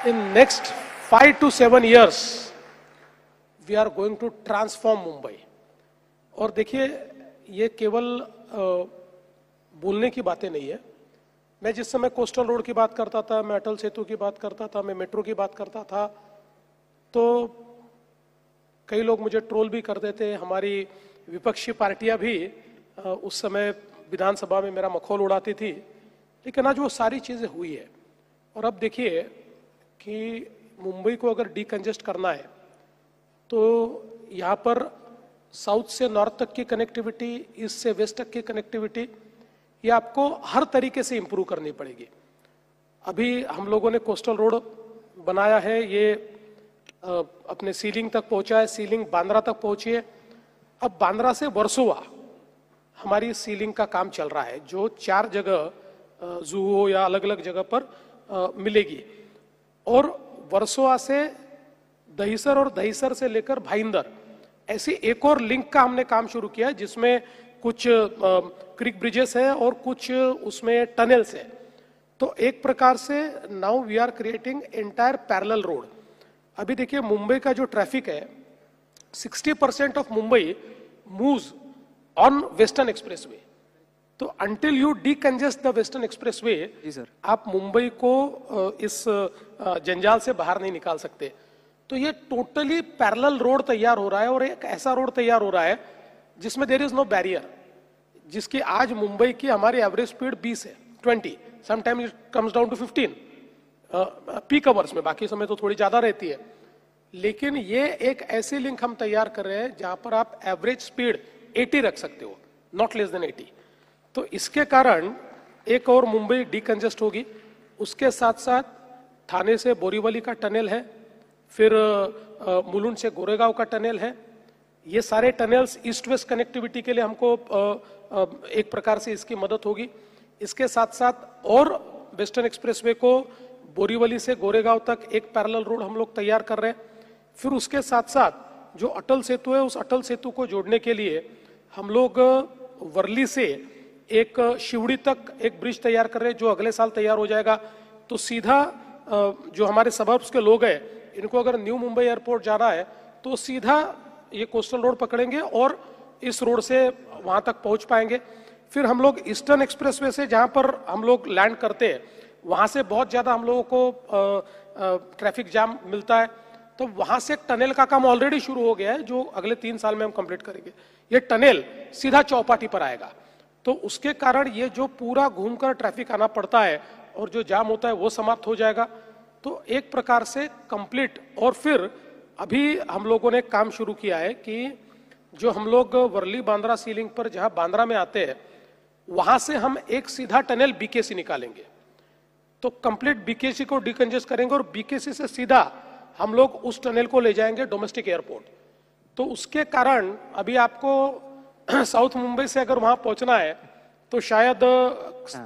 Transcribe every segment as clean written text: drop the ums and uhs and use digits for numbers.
in next 5 to 7 years we are going to transform Mumbai। और देखिए ये केवल बोलने की बातें नहीं है। मैं जिस समय कोस्टल रोड की बात करता था, मैं अटल सेतु की बात करता था, मैं मेट्रो की बात करता था, तो कई लोग मुझे ट्रोल भी करते थे। हमारी विपक्षी पार्टियां भी उस समय विधानसभा में मेरा मखौल उड़ाती थी। लेकिन आज वो सारी चीजें हुई है। और अब देखिए कि मुंबई को अगर डीकंजेस्ट करना है तो यहाँ पर साउथ से नॉर्थ तक की कनेक्टिविटी, ईस्ट से वेस्ट तक की कनेक्टिविटी, ये आपको हर तरीके से इंप्रूव करनी पड़ेगी। अभी हम लोगों ने कोस्टल रोड बनाया है, ये अपने सीलिंग तक पहुंचा है, सीलिंग बांद्रा तक पहुंची है। अब बांद्रा से वर्सोवा हमारी सीलिंग का काम चल रहा है, जो 4 जगह जुहू या अलग अलग जगह पर मिलेगी। और वर्सोवा से दहिसर और दहिसर से लेकर भाईंदर, ऐसी एक और लिंक का हमने काम शुरू किया है, जिसमें कुछ क्रिक ब्रिजेस है और कुछ उसमें टनल्स है। तो एक प्रकार से now we are creating entire parallel road. अभी देखिए मुंबई का जो ट्रैफिक है, 60% of Mumbai moves on western expressway. तो until you decongest the western expressway, आप मुंबई को इस जंजाल से बाहर नहीं निकाल सकते। तो ये टोटली पैरेलल रोड तैयार हो रहा है, और एक ऐसा रोड तैयार हो रहा है जिसमें देयर इज नो बैरियर, जिसकी आज मुंबई की हमारी एवरेज स्पीड 20 है, 20, sometime it comes down to 15 peak hours में, बाकी समय तो थोड़ी ज्यादा रहती है। लेकिन ये एक ऐसी लिंक हम तैयार कर रहे हैं जहां पर आप एवरेज स्पीड 80 रख सकते हो, नॉट लेस देन 80। तो इसके कारण एक और मुंबई डीकंजेस्ट होगी। उसके साथ साथ थाने से बोरीवली का टनल है, फिर मुलुंड से गोरेगांव का टनल है। ये सारे टनल्स ईस्ट वेस्ट कनेक्टिविटी के लिए हमको एक प्रकार से इसकी मदद होगी। इसके साथ साथ और वेस्टर्न एक्सप्रेसवे को बोरीवली से गोरेगांव तक एक पैरेलल रोड हम लोग तैयार कर रहे हैं। फिर उसके साथ साथ जो अटल सेतु है, उस अटल सेतु को जोड़ने के लिए हम लोग वर्ली से एक शिवड़ी तक एक ब्रिज तैयार कर रहे हैं, जो अगले साल तैयार हो जाएगा। तो सीधा जो हमारे सबर्ब्स के लोग हैं, इनको अगर न्यू मुंबई एयरपोर्ट जाना है तो सीधा ये कोस्टल रोड पकड़ेंगे और इस रोड से वहां तक पहुंच पाएंगे। फिर हम लोग ईस्टर्न एक्सप्रेसवे से, जहां पर हम लोग लैंड करते हैं, वहां से बहुत ज्यादा हम लोगों को ट्रैफिक जाम मिलता है। तो वहां से एक टनल का काम ऑलरेडी शुरू हो गया है, जो अगले 3 साल में हम कंप्लीट करेंगे। ये टनल सीधा चौपाटी पर आएगा, तो उसके कारण ये जो पूरा घूमकर ट्रैफिक आना पड़ता है और जो जाम होता है वो समाप्त हो जाएगा। तो एक प्रकार से कंप्लीट। और फिर अभी हम लोगों ने काम शुरू किया है कि जो हम लोग वर्ली बांद्रा सीलिंग पर जहां बांद्रा में आते हैं, वहां से हम एक सीधा टनल बीकेसी निकालेंगे। तो कंप्लीट बीकेसी को डीकंजेस्ट करेंगे और बीकेसी से सीधा हम लोग उस टनल को ले जाएंगे डोमेस्टिक एयरपोर्ट। तो उसके कारण अभी आपको साउथ मुंबई से अगर वहां पहुंचना है तो शायद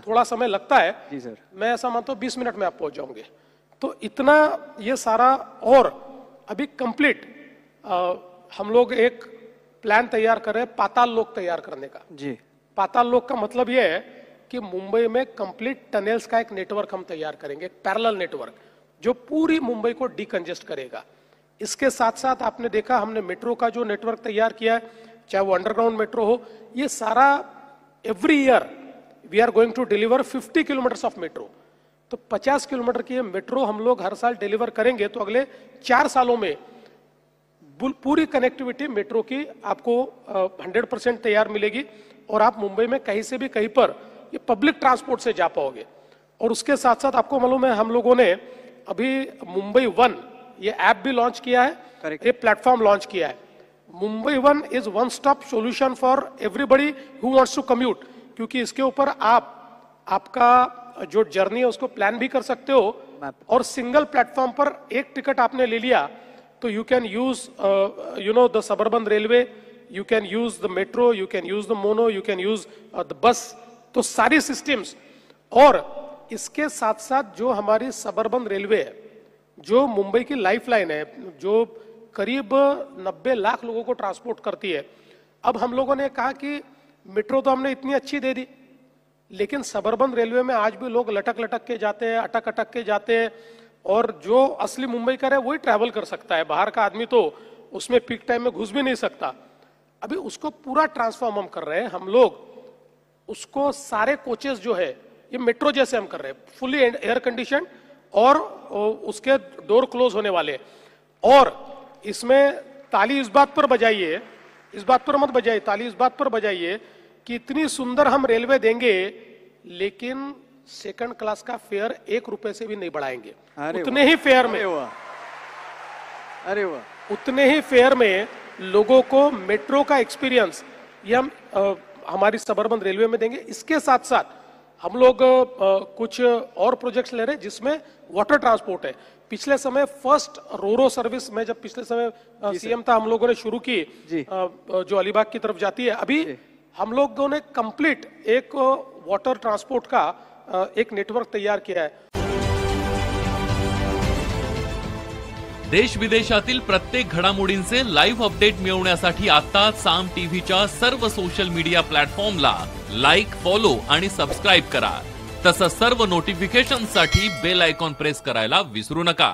थोड़ा समय लगता है। जी सर, मैं ऐसा मानता हूं 20 मिनट में आप पहुंच जाओगे। तो इतना ये सारा। और अभी कंप्लीट हम लोग एक प्लान तैयार कर रहे हैं पाताल लोक तैयार करने का। जी, पाताल लोक का मतलब ये है कि मुंबई में कंप्लीट टनल्स का एक नेटवर्क हम तैयार करेंगे, पैरेलल नेटवर्क, जो पूरी मुंबई को डीकंजेस्ट करेगा। इसके साथ साथ आपने देखा हमने मेट्रो का जो नेटवर्क तैयार किया है, चाहे वो अंडरग्राउंड मेट्रो हो, ये सारा every year we are going to deliver 50 kilometre of metro. तो 50 किलोमीटर की मेट्रो हम लोग हर साल डिलीवर करेंगे। तो अगले 4 सालों में पूरी कनेक्टिविटी मेट्रो की आपको 100% तैयार मिलेगी, और आप मुंबई में कहीं से भी कहीं पर ये पब्लिक ट्रांसपोर्ट से जा पाओगे। और उसके साथ साथ आपको मालूम है हम लोगों ने अभी मुंबई वन ये ऐप भी लॉन्च किया है, ये प्लेटफॉर्म लॉन्च किया है। Mumbai one is one stop solution for everybody who wants to commute, क्योंकि इसके ऊपर आपका जो जर्नी है उसको प्लान भी कर सकते हो, और सिंगल प्लेटफॉर्म पर एक टिकट आपने ले लिया तो you can use the suburban railway, you can use the metro, you can use the mono, you can use the bus. तो सारी सिस्टम्स। और इसके साथ साथ जो हमारी सबर्बन रेलवे है, जो मुंबई की लाइफलाइन है, जो करीब 90 लाख लोगों को ट्रांसपोर्ट करती है, अब हम लोगों ने कहा कि मेट्रो तो हमने इतनी अच्छी दे दी, लेकिन सबर्बन रेलवे में आज भी लोग लटक लटक के जाते हैं, अटक अटक के जाते हैं, और जो असली मुंबईकर है वही ट्रैवल कर सकता है, बाहर का आदमी तो उसमें पीक टाइम में घुस भी नहीं सकता। अभी उसको पूरा ट्रांसफॉर्म हम कर रहे हैं, हम लोग उसको सारे कोचेस जो है ये मेट्रो जैसे हम कर रहे हैं, फुली एयर कंडीशन और उसके डोर क्लोज होने वाले। और इसमें ताली इस बात पर बजाइए, इस बात पर मत बजाइए, ताली इस बात पर बजाइए कि इतनी सुंदर हम रेलवे देंगे लेकिन सेकंड क्लास का फेयर 1 रुपए से भी नहीं बढ़ाएंगे। उतने ही फेयर में, अरे वाह, उतने ही फेयर में लोगों को मेट्रो का एक्सपीरियंस ये हम हमारी सबअर्बन रेलवे में देंगे। इसके साथ साथ हम लोग कुछ और प्रोजेक्ट्स ले रहे हैं जिसमें वाटर ट्रांसपोर्ट है। पिछले समय फर्स्ट रोरो सर्विस में जब पिछले समय सीएम था, हम लोगों ने शुरू की जो अलीबाग की तरफ जाती है। अभी हम लोगों ने कंप्लीट एक वाटर ट्रांसपोर्ट का एक नेटवर्क तैयार किया है। देश विदेशातील प्रत्येक घडामोडींचे लाईव्ह अपडेट मिळवण्यासाठी आता साम टीव्हीच्या सर्व सोशल मीडिया प्लॅटफॉर्मला लाईक, फॉलो आणि सबस्क्राईब करा। तसंच सर्व नोटिफिकेशनसाठी बेल आयकॉन प्रेस करायला विसरू नका।